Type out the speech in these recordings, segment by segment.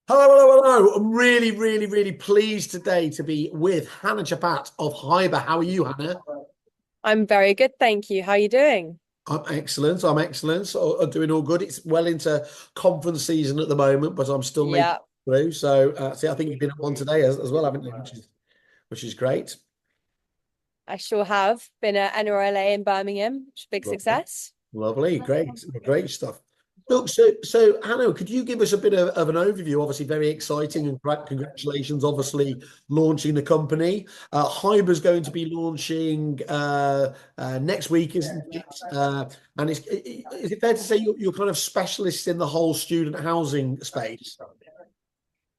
Hello, hello, hello. I'm really, really, really pleased today to be with Hannah Chappatte of Hybr. How are you, Hannah? I'm very good, thank you. How are you doing? I'm excellent. I'm excellent. So I'm doing all good. It's well into conference season at the moment, but I'm still making Yeah, it through. So, see, I think you've been at one today as well, haven't you? Which is great. I sure have been at NRLA in Birmingham, which is a big Lovely. success. Lovely, great stuff. Look, so Hanno, could you give us a bit of an overview? Obviously, very exciting, and congratulations, obviously, launching the company. Hyber's going to be launching next week, isn't it? And is it fair to say you're kind of specialists in the whole student housing space?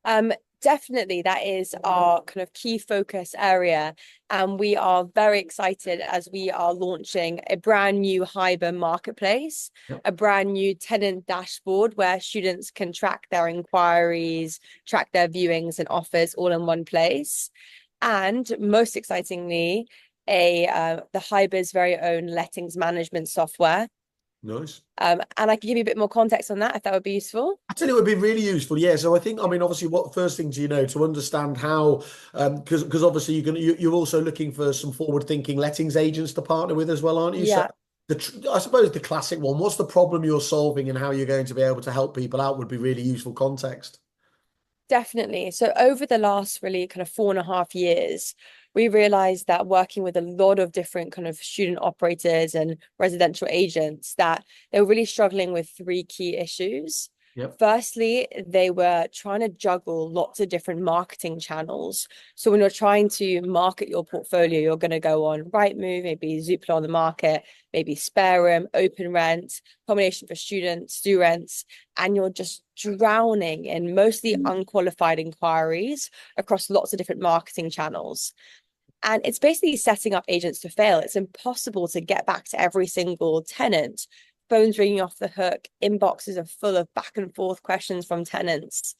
Um, Definitely that is our kind of key focus area, and we are very excited as we are launching a brand new Hybr marketplace, Yep. a brand new tenant dashboard where students can track their inquiries, track their viewings and offers all in one place. And most excitingly, a the Hyber's very own lettings management software. Nice. And I can give you a bit more context on that if that would be useful. I tell you, it would be really useful. Yeah. So I think, I mean, obviously, what first thing do you know to understand how, because obviously you're also looking for some forward-thinking lettings agents to partner with as well, aren't you? So Yeah, I suppose the classic one, what's the problem you're solving and how you're going to be able to help people out would be really useful context. definitely. So over the last really kind of 4.5 years, we realized that working with a lot of different kind of student operators and residential agents, that they were really struggling with three key issues. Yep. Firstly, they were trying to juggle lots of different marketing channels. So when you're trying to market your portfolio, you're going to go on Rightmove, maybe Zoopla on the market, maybe Spare Room, Open Rent, combination for students, students, and you're just drowning in mostly unqualified inquiries across lots of different marketing channels. And it's basically setting up agents to fail. It's impossible to get back to every single tenant. Phones ringing off the hook, inboxes are full of back and forth questions from tenants.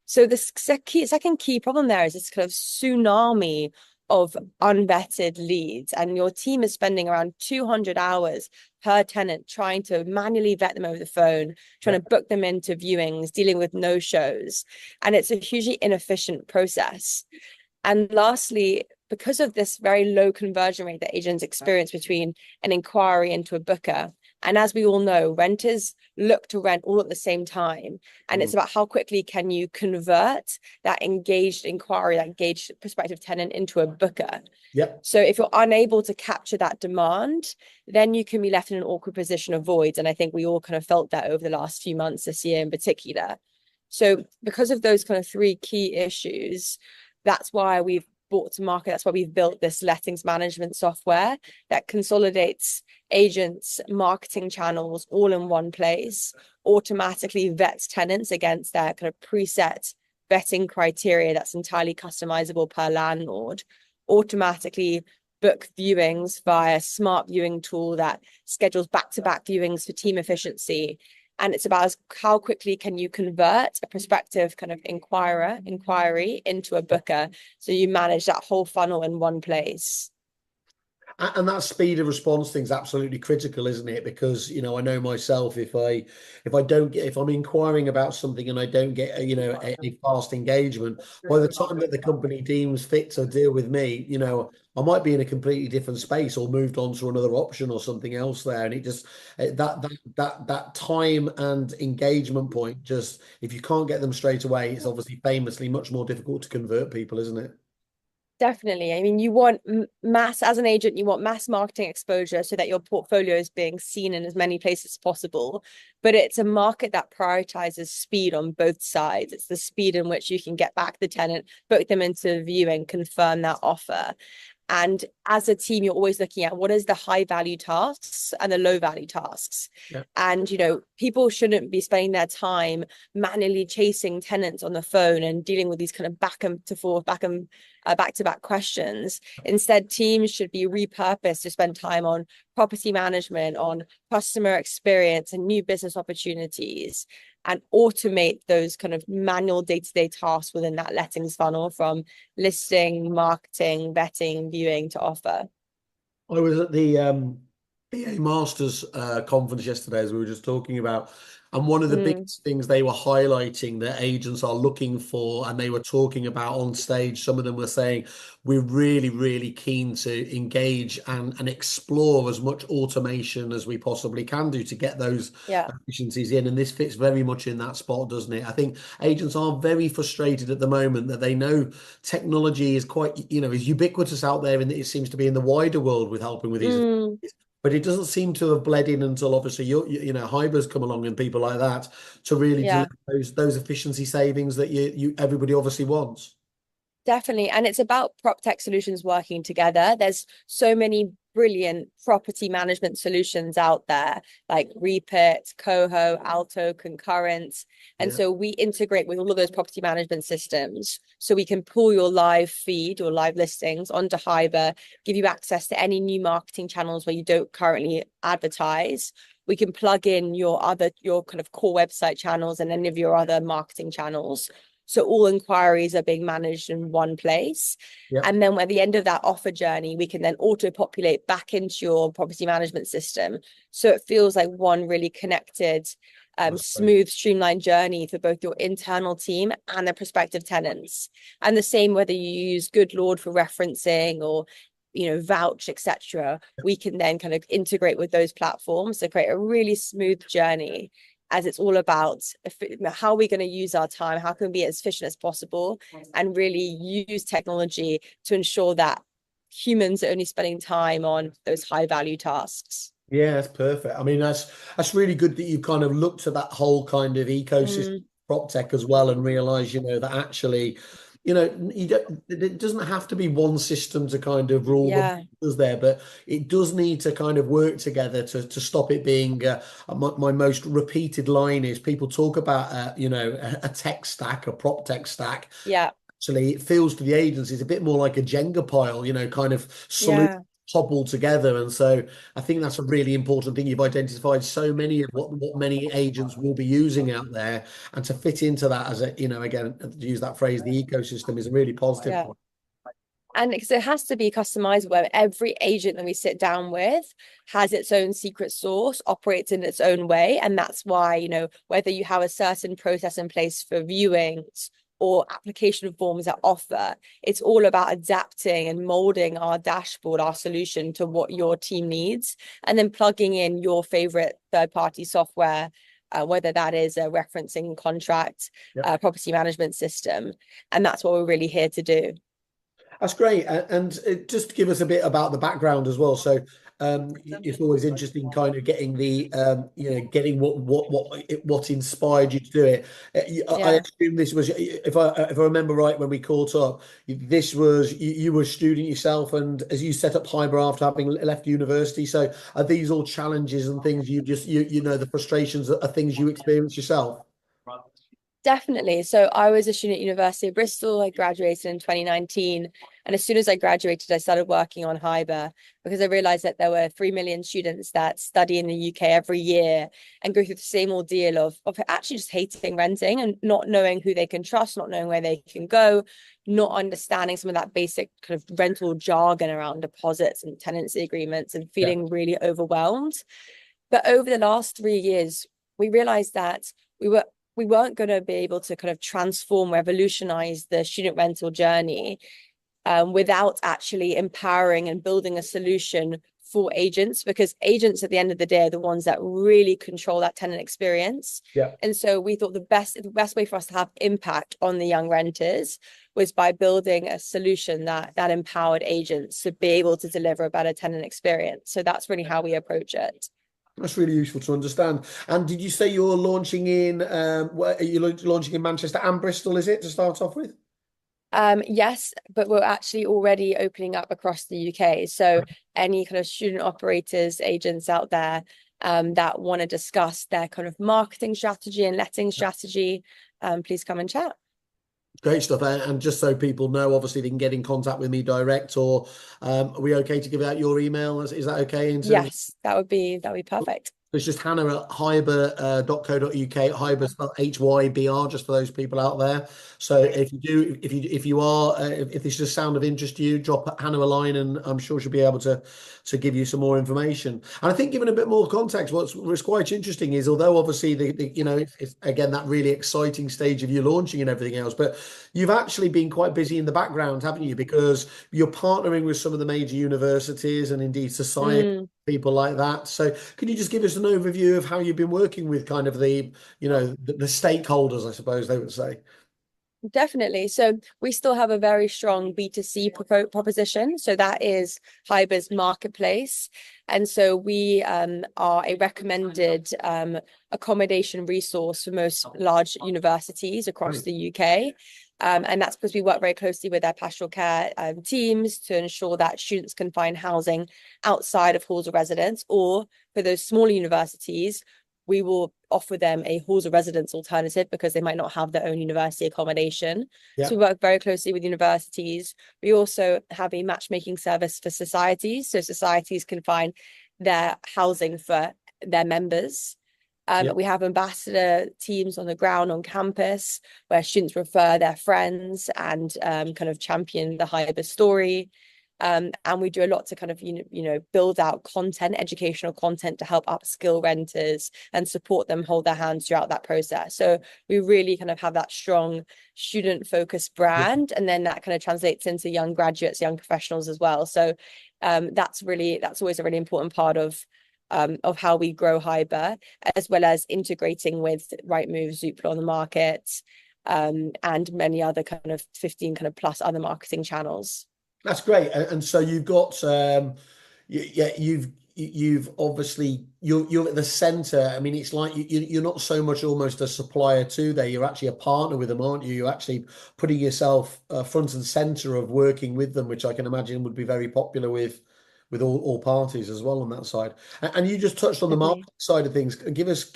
So the second key problem there is this kind of tsunami of unvetted leads, and your team is spending around 200 hours per tenant trying to manually vet them over the phone, trying to Yep. book them into viewings, dealing with no shows, and it's a hugely inefficient process. And lastly, because of this very low conversion rate that agents experience between an inquiry into a booker, and as we all know, renters look to rent all at the same time. And Mm. it's about how quickly can you convert that engaged inquiry, that engaged prospective tenant into a booker. Yep. So if you're unable to capture that demand, then you can be left in an awkward position of voids. And I think we all kind of felt that over the last few months, this year in particular. So because of those kind of three key issues, that's why we've brought to market, that's why we've built this lettings management software that consolidates agents, marketing channels all in one place, automatically vets tenants against their kind of preset vetting criteria that's entirely customizable per landlord, automatically book viewings via smart viewing tool that schedules back-to-back viewings for team efficiency. And it's about how quickly can you convert a prospective kind of inquiry into a booker, so you manage that whole funnel in one place. And that speed of response thing's absolutely critical, isn't it? Because, I know myself, if I don't get if I'm inquiring about something and I don't get a fast engagement, by the time that the company deems fit to deal with me, I might be in a completely different space or moved on to another option or something else there. And it just that time and engagement point, just if you can't get them straight away, it's obviously famously much more difficult to convert people, isn't it? Definitely. I mean, you want mass, as an agent, you want mass marketing exposure so that your portfolio is being seen in as many places as possible. But it's a market that prioritizes speed on both sides. It's the speed in which you can get back the tenant, book them into viewing, confirm that offer. And as a team, you're always looking at what is the high value tasks and the low value tasks. Yeah. And, people shouldn't be spending their time manually chasing tenants on the phone and dealing with these kind of back and to forth, back to back questions. Instead, teams should be repurposed to spend time on property management, on customer experience, and new business opportunities, and automate those kind of manual day-to-day tasks within that lettings funnel from listing, marketing, vetting, viewing to offer. I was at the BA Masters conference yesterday, as we were just talking about. And one of the Mm, biggest things they were highlighting that agents are looking for, and they were talking about on stage, some of them were saying, we're really, really keen to engage and explore as much automation as we possibly can do to get those yeah. efficiencies in. And this fits very much in that spot, doesn't it? I think agents are very frustrated at the moment that they know technology is quite, is ubiquitous out there, and it seems to be in the wider world with helping with these. Mm, But it doesn't seem to have bled in until obviously Hybr's come along and people like that to really yeah. deliver those efficiency savings that you everybody obviously wants. Definitely. And it's about PropTech solutions working together. There's so many brilliant property management solutions out there, like Repit, Coho, Alto, Concurrent. And Yeah, so we integrate with all of those property management systems. So we can pull your live feed or live listings onto Hybr, give you access to any new marketing channels where you don't currently advertise. We can plug in your kind of core website channels and any of your other marketing channels. So all inquiries are being managed in one place. yeah, And then at the end of that offer journey, we can then auto-populate back into your property management system. So it feels like one really connected, that's great. smooth, streamlined journey for both your internal team and the prospective tenants. And the same whether you use Good Lord for referencing or vouch, etc. We can then kind of integrate with those platforms to create a really smooth journey, as it's all about how are we going to use our time, how can we be as efficient as possible, and really use technology to ensure that humans are only spending time on those high value tasks. Yeah, that's perfect. I mean, that's really good that you've kind of looked at that whole kind of ecosystem Mm, prop tech as well and realize, that actually, it doesn't have to be one system to kind of rule the yeah, waters there, but it does need to kind of work together to stop it being. My most repeated line is people talk about, a tech stack, a prop tech stack. yeah, Actually, it feels to the agencies a bit more like a Jenga pile, kind of solution yeah, cobbled together. And so I think that's a really important thing. You've identified so many of what many agents will be using out there, and to fit into that as again, to use that phrase, the ecosystem is a really positive yeah. point. And because it has to be customizable, where every agent that we sit down with has its own secret sauce, operates in its own way. And that's why, whether you have a certain process in place for viewings or application forms that offer, it's all about adapting and molding our dashboard, our solution to what your team needs, and then plugging in your favorite third-party software, whether that is a referencing contract, Yep. property management system. And that's what we're really here to do. That's great. And just to give us a bit about the background as well. So it's always interesting kind of getting getting what inspired you to do it. I Yeah. assume this was, if I remember right, when we caught up, this was, you were a student yourself, and as you set up Hybr after having left university. So are these all challenges and things the frustrations are things you experience yourself? Definitely. So I was a student at University of Bristol. I graduated in 2019. And as soon as I graduated, I started working on Hybr because I realized that there were 3 million students that study in the UK every year and go through the same ordeal of actually just hating renting and not knowing who they can trust, not knowing where they can go, not understanding some of that basic kind of rental jargon around deposits and tenancy agreements, and Yeah. feeling really overwhelmed. But over the last 3 years, we realized that we were we weren't going to be able to kind of transform, revolutionize the student rental journey without actually empowering and building a solution for agents, because agents at the end of the day are the ones that really control that tenant experience. Yeah. And so we thought the best way for us to have impact on the young renters was by building a solution that empowered agents to be able to deliver a better tenant experience. So that's really how we approach it. That's really useful to understand. And did you say you're launching in, where are you launching in Manchester and Bristol, is it, to start off with? Yes, but we're actually already opening up across the UK. So any kind of student operators, agents out there that want to discuss their kind of marketing strategy and letting strategy, please come and chat. Great stuff. And just so people know, obviously they can get in contact with me direct, or are we okay to give out your email? Is that okay in terms of? Yes, that would be perfect. It's just Hannah at Hybr.co.uk. Hybr spelled Hybr, just for those people out there. So if this is a sound of interest to you, drop Hannah a line, and I'm sure she'll be able to give you some more information. And I think, given a bit more context, what's quite interesting is, although obviously it's again that really exciting stage of you launching and everything else, but you've actually been quite busy in the background, haven't you? Because you're partnering with some of the major universities and indeed society, Mm. people like that. So can you just give us an overview of how you've been working with kind of the stakeholders, I suppose they would say? Definitely. So we still have a very strong B2C proposition. So that is Hybr's marketplace. And so we are a recommended accommodation resource for most large universities across Right. the UK. And that's because we work very closely with their pastoral care teams to ensure that students can find housing outside of halls of residence, or for those smaller universities, we will offer them a halls of residence alternative because they might not have their own university accommodation. So Yeah. we work very closely with universities. We also have a matchmaking service for societies. So societies can find their housing for their members. Yeah. We have ambassador teams on the ground on campus where students refer their friends and kind of champion the Hybr story. And we do a lot to kind of, build out content, educational content to help upskill renters and support them, hold their hands throughout that process. So we really kind of have that strong student focused Yeah. brand, and then that kind of translates into young graduates, young professionals as well. So that's always a really important part of how we grow Hybr, as well as integrating with Rightmove, Zoopla on the market, and many other kind of 15 kind of plus other marketing channels. That's great. And so you've got yeah, you've obviously you're at the center. I mean, it's like you're not so much almost a supplier to there. You're actually a partner with them, aren't you? You're actually putting yourself front and center of working with them, which I can imagine would be very popular with all parties as well on that side. And you just touched on the market Definitely. side of things. Give us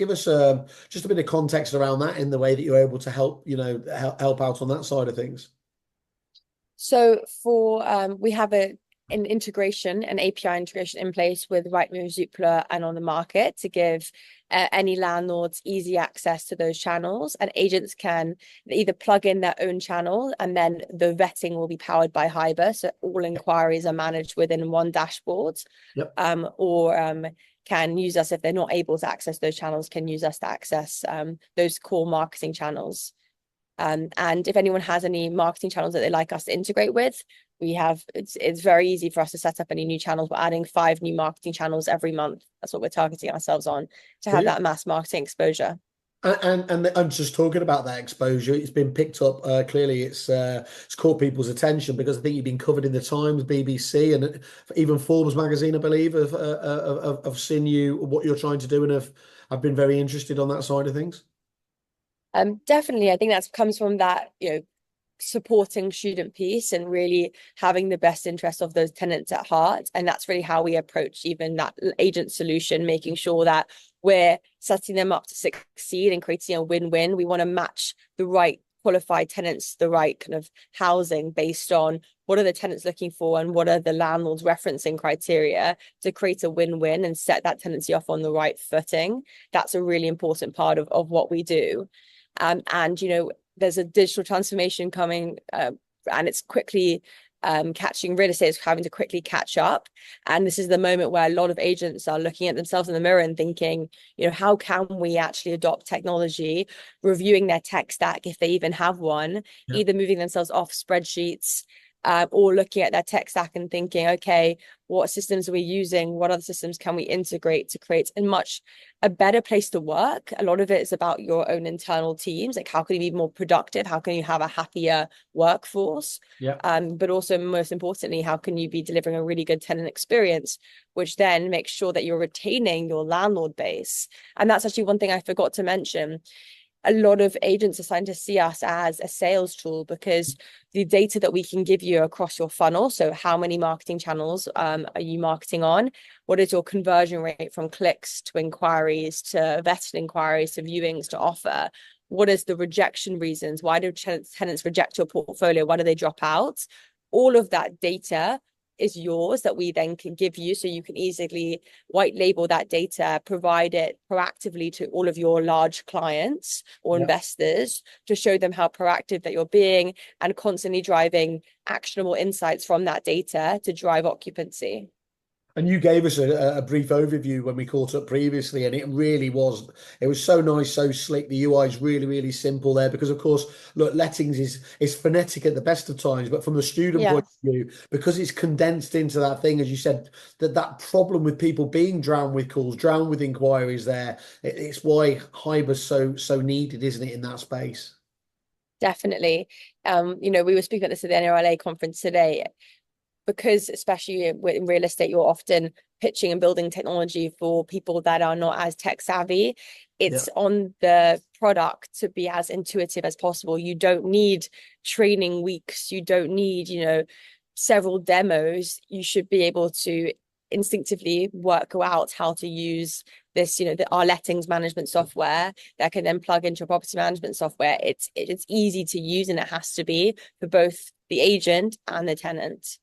just a bit of context around that in the way that you're able to help help out on that side of things. So we have an integration, an API integration in place with Rightmove, Zoopla, and on the market to give any landlords easy access to those channels, and agents can either plug in their own channel, and then the vetting will be powered by Hybr, so all inquiries are managed within one dashboard, Yep. or can use us if they're not able to access those channels, can use us to access those core marketing channels. And if anyone has any marketing channels that they like us to integrate with, it's very easy for us to set up any new channels. We're adding 5 new marketing channels every month. That's what we're targeting ourselves on, to have Brilliant. that mass marketing exposure. And I'm just talking about that exposure. It's been picked up. Clearly, it's caught people's attention because I think you've been covered in the Times, BBC, and even Forbes magazine, I believe, have seen what you're trying to do, and have been very interested on that side of things. Definitely, I think that comes from that, supporting student piece and really having the best interest of those tenants at heart. And that's really how we approach even that agent solution, making sure that we're setting them up to succeed and creating a win-win. We want to match the right qualified tenants, the right kind of housing based on what are the tenants looking for and what are the landlords referencing criteria to create a win-win and set that tenancy off on the right footing. That's a really important part of what we do. And there's a digital transformation coming, and it's quickly catching real estate is having to quickly catch up. And this is the moment where a lot of agents are looking at themselves in the mirror and thinking, how can we actually adopt technology, reviewing their tech stack if they even have one, Yeah. either moving themselves off spreadsheets, or looking at their tech stack and thinking, okay, what systems are we using? What other systems can we integrate to create a better place to work? A lot of it is about your own internal teams. Like, how can you be more productive? How can you have a happier workforce? Yeah. But also, most importantly, how can you be delivering a really good tenant experience, which then makes sure that you're retaining your landlord base? And that's actually one thing I forgot to mention. A lot of agents are starting to see us as a sales tool because the data that we can give you across your funnel. So how many marketing channels are you marketing on? What is your conversion rate from clicks to inquiries to vetted inquiries to viewings to offer? What is the rejection reasons? Why do tenants reject your portfolio? Why do they drop out? All of that data is yours that we then can give you, so you can easily white label that data, provide it proactively to all of your large clients or Yeah. investors to show them how proactive that you're being, and constantly driving actionable insights from that data to drive occupancy. And you gave us a brief overview when we caught up previously, and it was so nice, so slick. The UI is really, really simple there because, of course, look, lettings is frenetic at the best of times, but from the student Yeah. point of view, because it's condensed into that thing, as you said, that problem with people being drowned with calls, drowned with inquiries there, it's why Hybr's so needed, isn't it, in that space? Definitely. We were speaking at this at the NRLA conference today, because especially in real estate, you're often pitching and building technology for people that are not as tech savvy. Yeah. It's on the product to be as intuitive as possible. You don't need training weeks. You don't need, several demos. You should be able to instinctively work out how to use this, our lettings management software that can then plug into your property management software. It's easy to use, and it has to be for both the agent and the tenant.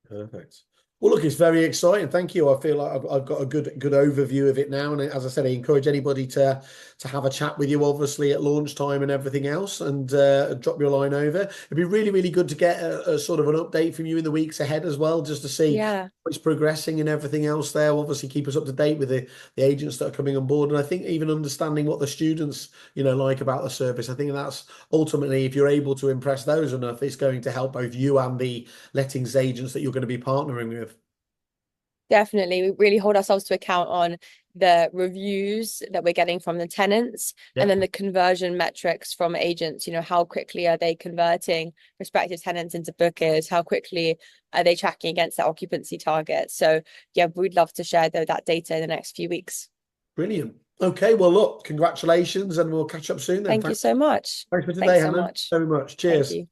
Perfect. Well, look, it's very exciting. Thank you. I feel like I've got a good overview of it now, and as I said, I encourage anybody to have a chat with you, obviously at launch time and everything else, and drop your line over. It'd be really, really good to get a sort of an update from you in the weeks ahead as well, just to see Yeah. how it's progressing and everything else there. Obviously, keep us up to date with the agents that are coming on board, and I think even understanding what the students like about the service. I think that's ultimately, if you're able to impress those enough, it's going to help both you and the lettings agents that you're going to be partnering with. Definitely. We really hold ourselves to account on the reviews that we're getting from the tenants, Yeah. and then the conversion metrics from agents. How quickly are they converting prospective tenants into bookers? How quickly are they tracking against their occupancy target? So yeah, we'd love to share that data in the next few weeks. Brilliant. Okay, well, look, congratulations, and we'll catch up soon then. Thank you so much. Thanks for today, Thanks so Hannah. much. Very much. Thank Cheers. you.